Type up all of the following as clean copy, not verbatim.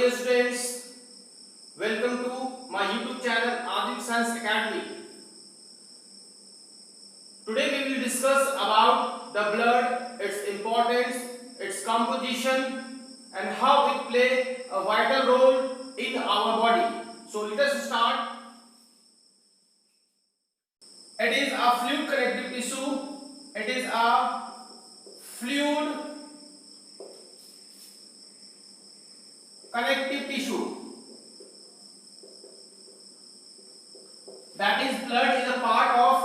dear students, welcome to my YouTube channel Aadip Science Academy. Today we will discuss about the blood, its importance, its composition and how it plays a vital role in our body. So let us start. It is a fluid connective tissue. It is a fluid connective tissue. That is, blood is a part of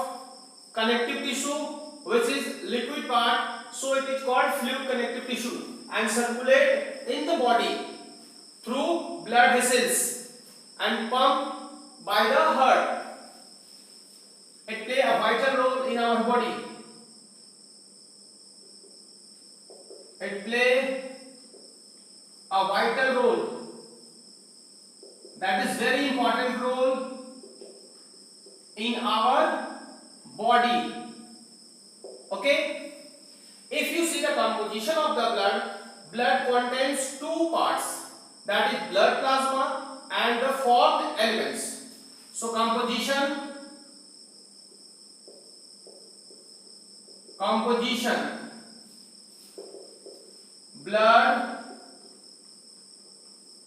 connective tissue which is liquid part, so it is called fluid connective tissue and circulate in the body through blood vessels and pumped by the heart. It plays a vital role in our body. It plays a vital role, that is very important role in our body. Okay, if you see the composition of the blood contains two parts, that is blood plasma and the formed elements. So composition blood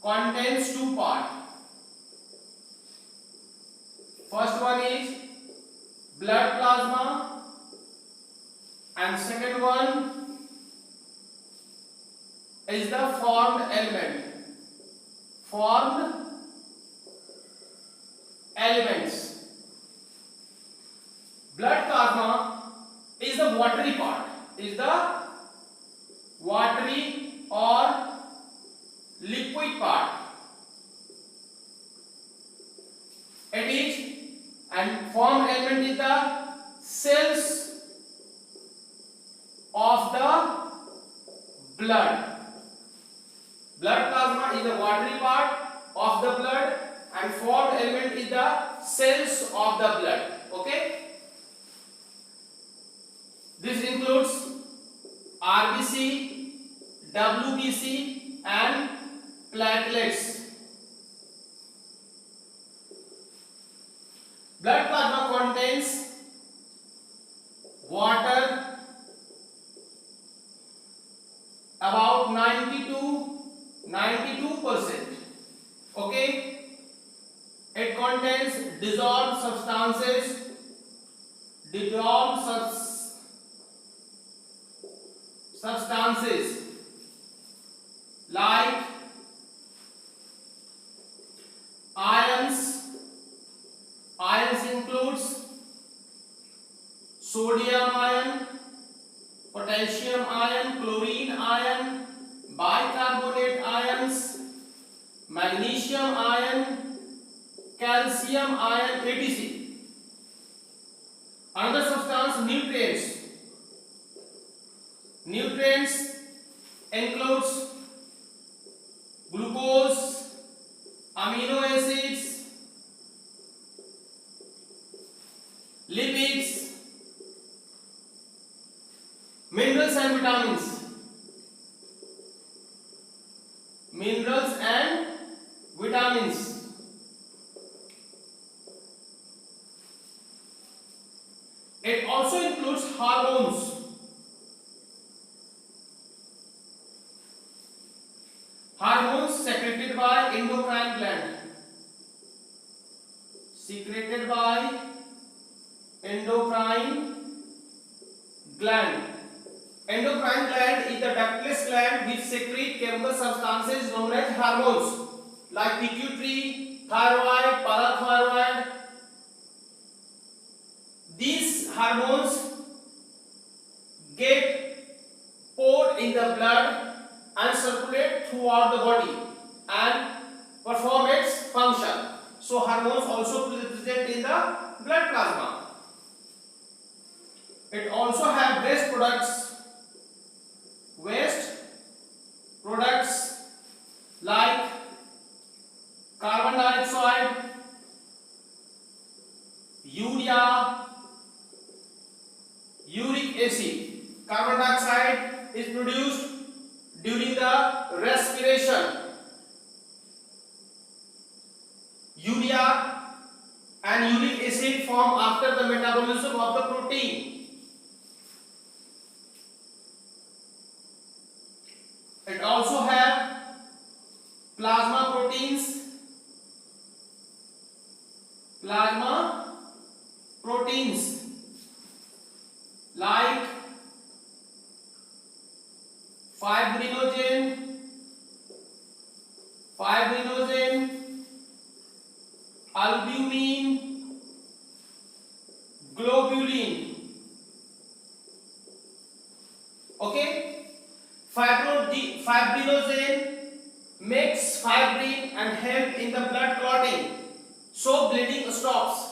contains two parts. First one is blood plasma and second one is the formed element. Formed elements. Blood plasma is the watery part, or liquid part. It is, and formed element is the cells of the blood. Blood plasma is the watery part of the blood and formed element is the cells of the blood. Okay, this includes RBC, WBC and platelets. Blood plasma contains water about 90 to 92%. Okay, it contains dissolved substances, like ions. Ions includes sodium ion, potassium ion, chlorine ion, bicarbonate ions, magnesium ion, calcium ion, etc. Another substance, nutrients. Nutrients includes glucose, amino acids, lipids, minerals and vitamins. Minerals and vitamins. It also includes hormones. Hormones secreted by endocrine gland. Secreted by endocrine gland. Endocrine gland is the ductless gland which secrete chemical substances known as hormones like pituitary, thyroid, parathyroid. These hormones get poured in the blood and circulate throughout the body and perform its function. So hormones also present in the blood plasma. It also have waste products like carbon dioxide, urea, uric acid. Carbon dioxide is produced during the respiration proteins like fibrinogen, albumin, globulin. Okay, fibrinogen makes fibrin and help in the blood clotting, so bleeding stops.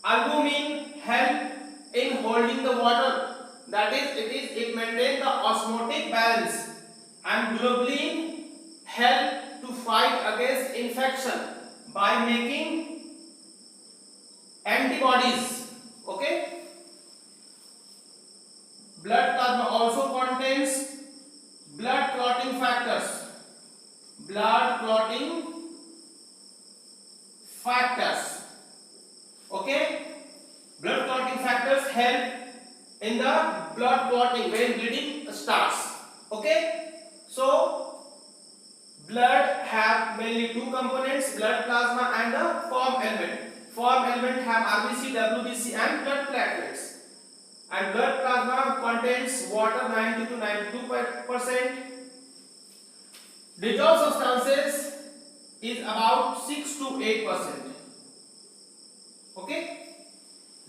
Albumin help in holding the water, that is it maintains the osmotic balance, and globulin help to fight against infection by making antibodies. Okay, blood plasma also contains blood clotting factors. Okay, blood clotting factors help in the blood clotting when bleeding starts. Okay, so blood have mainly two components, blood plasma and the form element. Form element have RBC, WBC and blood platelets, and blood plasma contains water 90 to 92%. Dissolved substances is about 6 to 8%. Okay,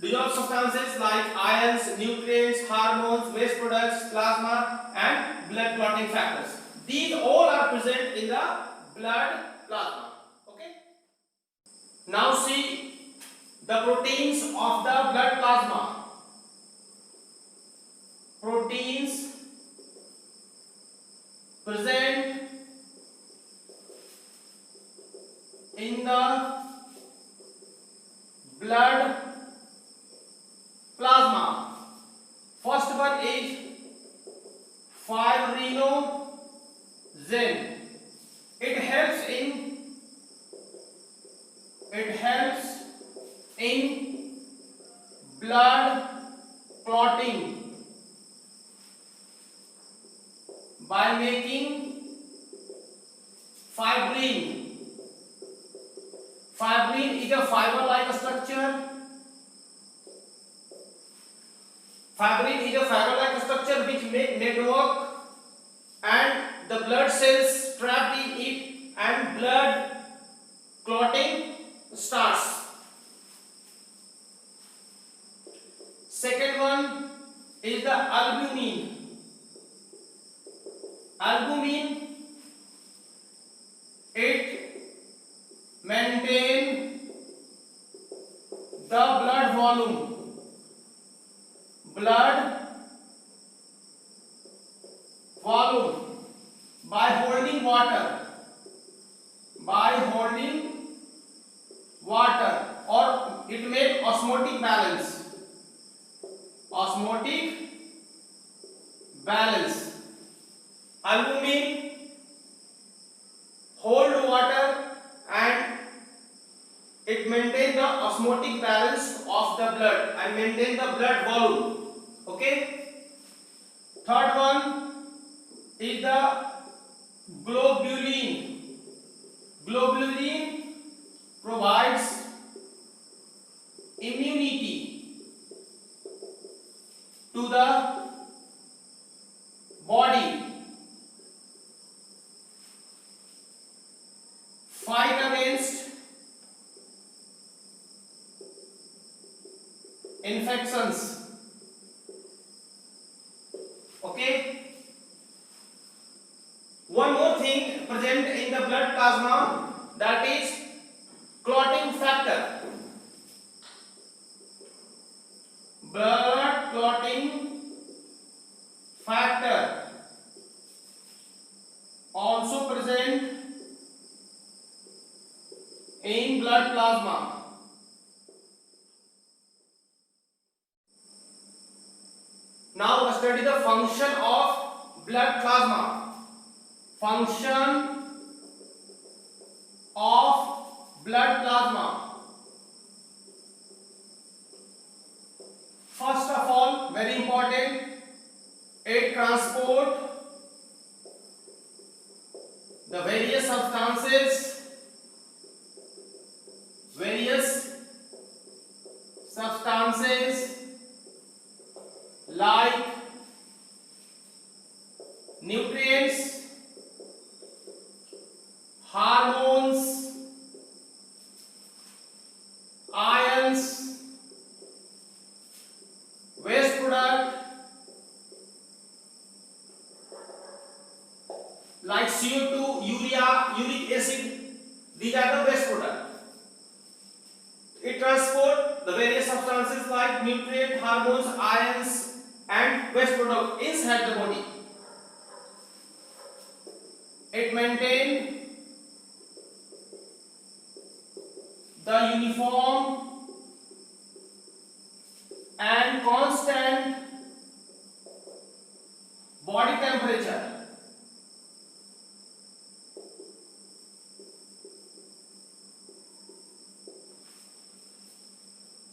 dissolved substances like ions, nutrients, hormones, waste products, plasma and blood clotting factors, these all are present in the blood plasma. Okay, now see the proteins of the blood plasma. Proteins present in the blood plasma. First one is fibrinogen. It helps in blood clotting by making fibrin. Fibrin is a fiber-like structure. Fibrin is a fiber-like structure which make network and the blood cells trapped in it, and blood clotting starts. Second one is the albumin. Albumin, it maintain the blood volume by holding water, or it make osmotic balance. Albumin hold water and it maintain the osmotic balance of the blood and maintain the blood volume. Okay, third one is the globulin. Globulin provides immunity to the body, fight against infections. Okay, one more thing present in the blood plasma, that is clotting factor. Blood clotting factor also present in blood plasma. Now study the function of blood plasma. Function of blood plasma. First of all, very important, it transport the various substances hormones, ions, waste product like CO2, urea, uric acid. These are the waste product. It transports the various substances like nutrient, hormones, ions and waste product inside the body. It maintains the uniform and constant body temperature.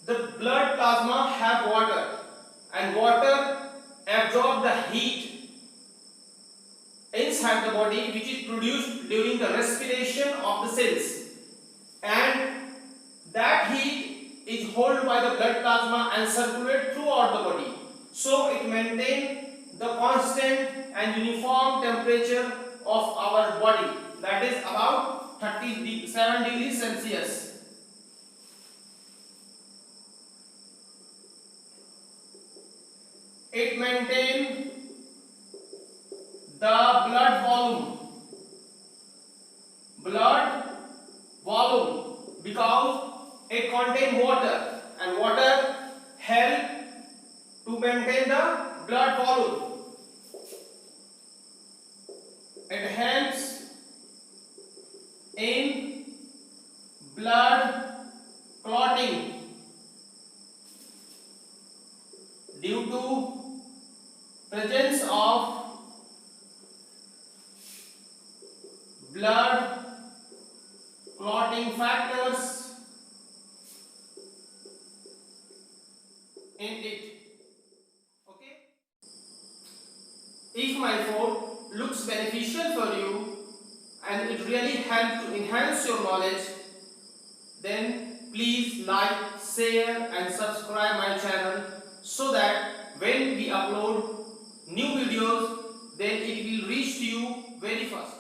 The blood plasma have water, and water absorb the heat inside the body, which is produced during the respiration of the cells, and that heat is held by the blood plasma and circulate throughout the body. So it maintains the constant and uniform temperature of our body, that is about 37 degrees Celsius. It maintains the blood volume because it contains water, and water help to maintain the blood volume. It helps in blood clotting due to presence of blood clotting factors in it. Okay? If my food looks beneficial for you and it really helps to enhance your knowledge, then please like, share and subscribe my channel, so that when we upload new videos, then it will reach to you very fast.